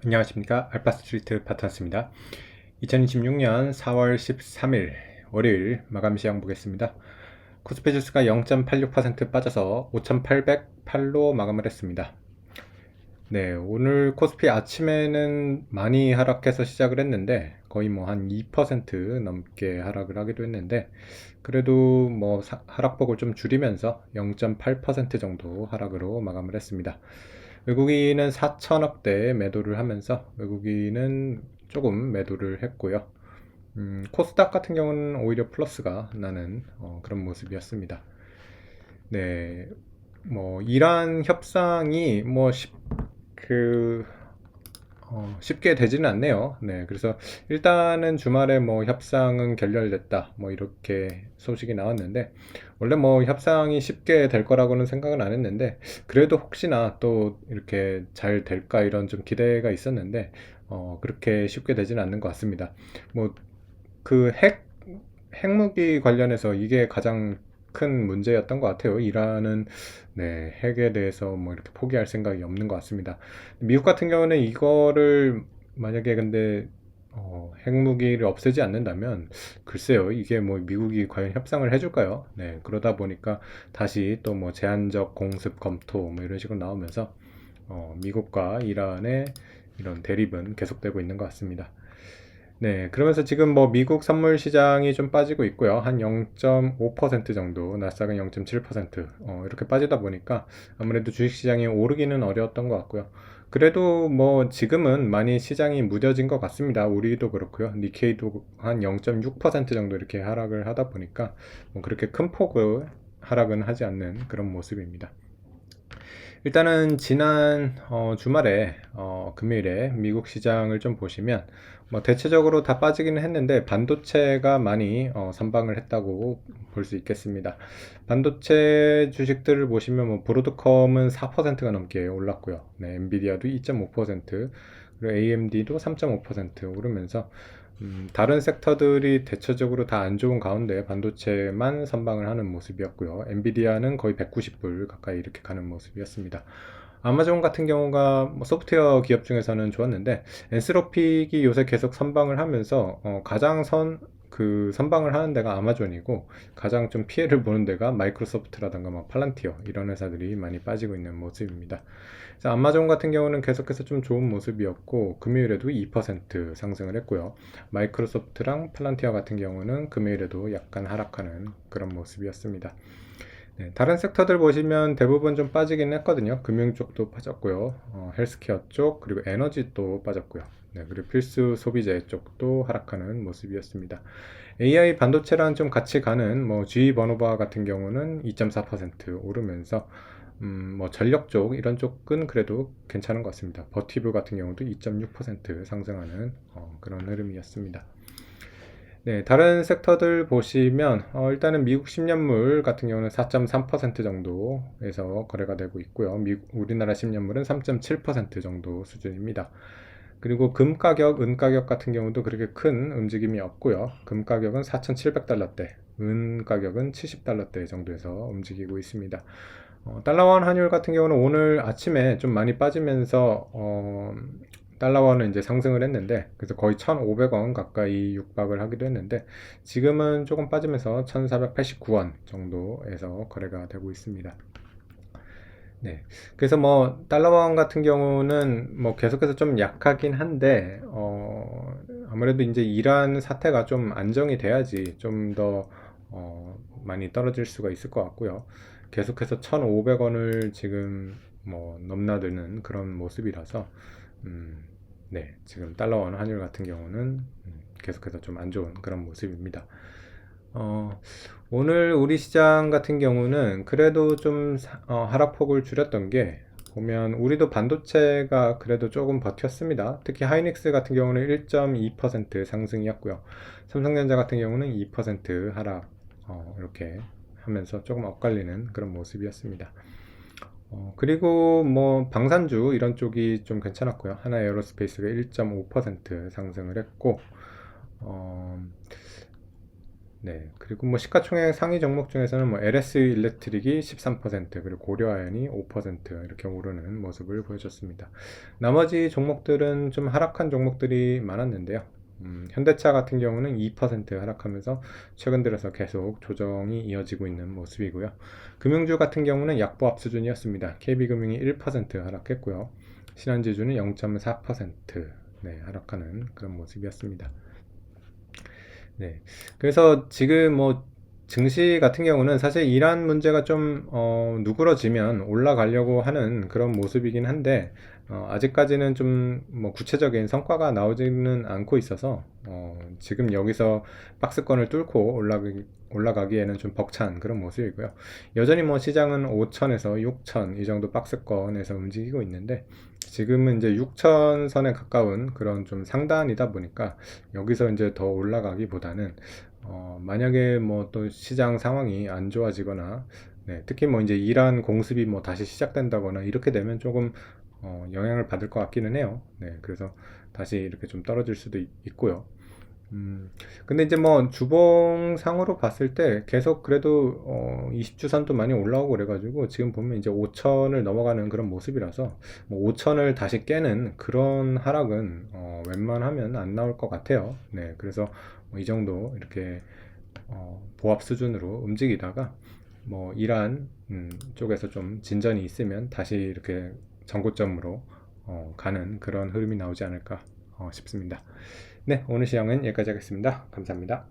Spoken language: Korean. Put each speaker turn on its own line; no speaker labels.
안녕하십니까. 알파스트리트 파트너스입니다. 2026년 4월 13일 월요일 마감 시장 보겠습니다. 코스피 지수가 0.86% 빠져서 5,808로 마감을 했습니다. 네, 오늘 코스피 아침에는 많이 하락해서 시작을 했는데 거의 뭐 한 2% 넘게 하락을 하기도 했는데 그래도 뭐 하락폭을 좀 줄이면서 0.8% 정도 하락으로 마감을 했습니다. 외국인은 4천억대 매도를 하면서 외국인은 조금 매도를 했고요. 코스닥 같은 경우는 오히려 플러스가 나는 그런 모습이었습니다. 네, 뭐 이란 협상이 뭐 그 쉽게 되지는 않네요. 네, 그래서 일단은 주말에 뭐 협상은 결렬됐다, 뭐 이렇게 소식이 나왔는데, 원래 뭐 협상이 쉽게 될 거라고는 생각은 안 했는데, 그래도 혹시나 또 이렇게 잘 될까 이런 좀 기대가 있었는데, 그렇게 쉽게 되지는 않는 것 같습니다. 뭐 그 핵무기 관련해서 이게 가장 큰 문제였던 것 같아요. 이란은 네, 핵에 대해서 뭐 이렇게 포기할 생각이 없는 것 같습니다. 미국 같은 경우는 이거를 만약에 근데 핵무기를 없애지 않는다면 글쎄요, 이게 뭐 미국이 과연 협상을 해줄까요? 네, 그러다 보니까 다시 또 뭐 제한적 공습 검토 뭐 이런 식으로 나오면서 미국과 이란의 이런 대립은 계속되고 있는 것 같습니다. 네, 그러면서 지금 뭐 미국 선물 시장이 좀 빠지고 있고요. 한 0.5% 정도, 나스닥은 0.7%, 이렇게 빠지다 보니까 아무래도 주식 시장이 오르기는 어려웠던 것 같고요. 그래도 뭐 지금은 많이 시장이 무뎌진 것 같습니다. 우리도 그렇고요. 니케이도 한 0.6% 정도 이렇게 하락을 하다 보니까 뭐 그렇게 큰 폭의 하락은 하지 않는 그런 모습입니다. 일단은 지난 주말에 금요일에 미국 시장을 좀 보시면 뭐 대체적으로 다 빠지기는 했는데 반도체가 많이 선방을 했다고 볼 수 있겠습니다. 반도체 주식들을 보시면 뭐 브로드컴은 4%가 넘게 올랐고요. 네, 엔비디아도 2.5%, 그리고 AMD도 3.5% 오르면서 다른 섹터들이 대체적으로 다 안 좋은 가운데 반도체만 선방을 하는 모습이었고요. 엔비디아는 거의 190불 가까이 이렇게 가는 모습이었습니다. 아마존 같은 경우가 뭐 소프트웨어 기업 중에서는 좋았는데 엔스로픽이 요새 계속 선방을 하면서 가장 선방을 하는 데가 아마존이고 가장 좀 피해를 보는 데가 마이크로소프트라든가 뭐 팔란티어 이런 회사들이 많이 빠지고 있는 모습입니다. 그래서 아마존 같은 경우는 계속해서 좀 좋은 모습이었고 금요일에도 2% 상승을 했고요. 마이크로소프트랑 팔란티어 같은 경우는 금요일에도 약간 하락하는 그런 모습이었습니다. 네, 다른 섹터들 보시면 대부분 좀 빠지긴 했거든요. 금융 쪽도 빠졌고요. 헬스케어 쪽, 그리고 에너지도 빠졌고요. 네, 그리고 필수 소비재 쪽도 하락하는 모습이었습니다. AI 반도체랑 좀 같이 가는 뭐 GE 버노바 같은 경우는 2.4% 오르면서 뭐 전력 쪽 이런 쪽은 그래도 괜찮은 것 같습니다. 버티브 같은 경우도 2.6% 상승하는 그런 흐름이었습니다. 네, 다른 섹터들 보시면 일단은 미국 10년물 같은 경우는 4.3% 정도에서 거래가 되고 있고요. 우리나라 10년물은 3.7% 정도 수준입니다. 그리고 금 가격, 은 가격 같은 경우도 그렇게 큰 움직임이 없고요. 금 가격은 4,700달러대, 은 가격은 70달러대 정도에서 움직이고 있습니다. 달러원 환율 같은 경우는 오늘 아침에 좀 많이 빠지면서 달러원은 이제 상승을 했는데 그래서 거의 1,500원 가까이 육박을 하기도 했는데 지금은 조금 빠지면서 1,489원 정도에서 거래가 되고 있습니다. 네. 그래서 뭐 달러원 같은 경우는 뭐 계속해서 좀 약하긴 한데 아무래도 이제 이란 사태가 좀 안정이 돼야지 좀 더 많이 떨어질 수가 있을 것 같고요. 계속해서 1,500원을 지금 뭐 넘나드는 그런 모습이라서 음, 네, 지금 달러원 환율 같은 경우는 계속해서 좀 안 좋은 그런 모습입니다. 어, 오늘 우리 시장 같은 경우는 그래도 좀 하락폭을 줄였던 게 보면 우리도 반도체가 그래도 조금 버텼습니다. 특히 하이닉스 같은 경우는 1.2% 상승이었고요. 삼성전자 같은 경우는 2% 하락 이렇게 하면서 조금 엇갈리는 그런 모습이었습니다. 그리고 뭐 방산주 이런 쪽이 좀 괜찮았고요. 하나 에어로스페이스가 1.5% 상승을 했고 어, 네, 그리고 뭐 시가총액 상위 종목 중에서는 뭐 LS 일렉트릭이 13%, 그리고 고려아연이 5% 이렇게 오르는 모습을 보여줬습니다. 나머지 종목들은 좀 하락한 종목들이 많았는데요. 현대차 같은 경우는 2% 하락하면서 최근 들어서 계속 조정이 이어지고 있는 모습이고요. 금융주 같은 경우는 약보합 수준이었습니다. KB금융이 1% 하락했고요. 신한지주는 0.4% 네, 하락하는 그런 모습이었습니다. 네. 그래서 지금 뭐 증시 같은 경우는 사실 이란 문제가 좀 누그러지면 올라가려고 하는 그런 모습이긴 한데 아직까지는 좀 뭐 구체적인 성과가 나오지는 않고 있어서 지금 여기서 박스권을 뚫고 올라가기에는 좀 벅찬 그런 모습이고요. 여전히 뭐 시장은 5천에서 6천 이 정도 박스권에서 움직이고 있는데 지금은 이제 6천 선에 가까운 그런 좀 상단이다 보니까 여기서 이제 더 올라가기보다는 만약에 뭐 또 시장 상황이 안 좋아지거나 네, 특히 뭐 이제 이란 공습이 뭐 다시 시작된다거나 이렇게 되면 조금 영향을 받을 것 같기는 해요. 네, 그래서 다시 이렇게 좀 떨어질 수도 있고요. 음, 근데 이제 뭐 주봉상으로 봤을 때 계속 그래도 20주선도 많이 올라오고 그래가지고 지금 보면 이제 5천을 넘어가는 그런 모습이라서 뭐 5천을 다시 깨는 그런 하락은 웬만하면 안 나올 것 같아요. 네, 그래서 뭐이 정도 이렇게 보합 수준으로 움직이다가 뭐 이란 쪽에서 좀 진전이 있으면 다시 이렇게 전고점으로 가는 그런 흐름이 나오지 않을까 싶습니다. 네, 오늘 시황은 여기까지 하겠습니다. 감사합니다.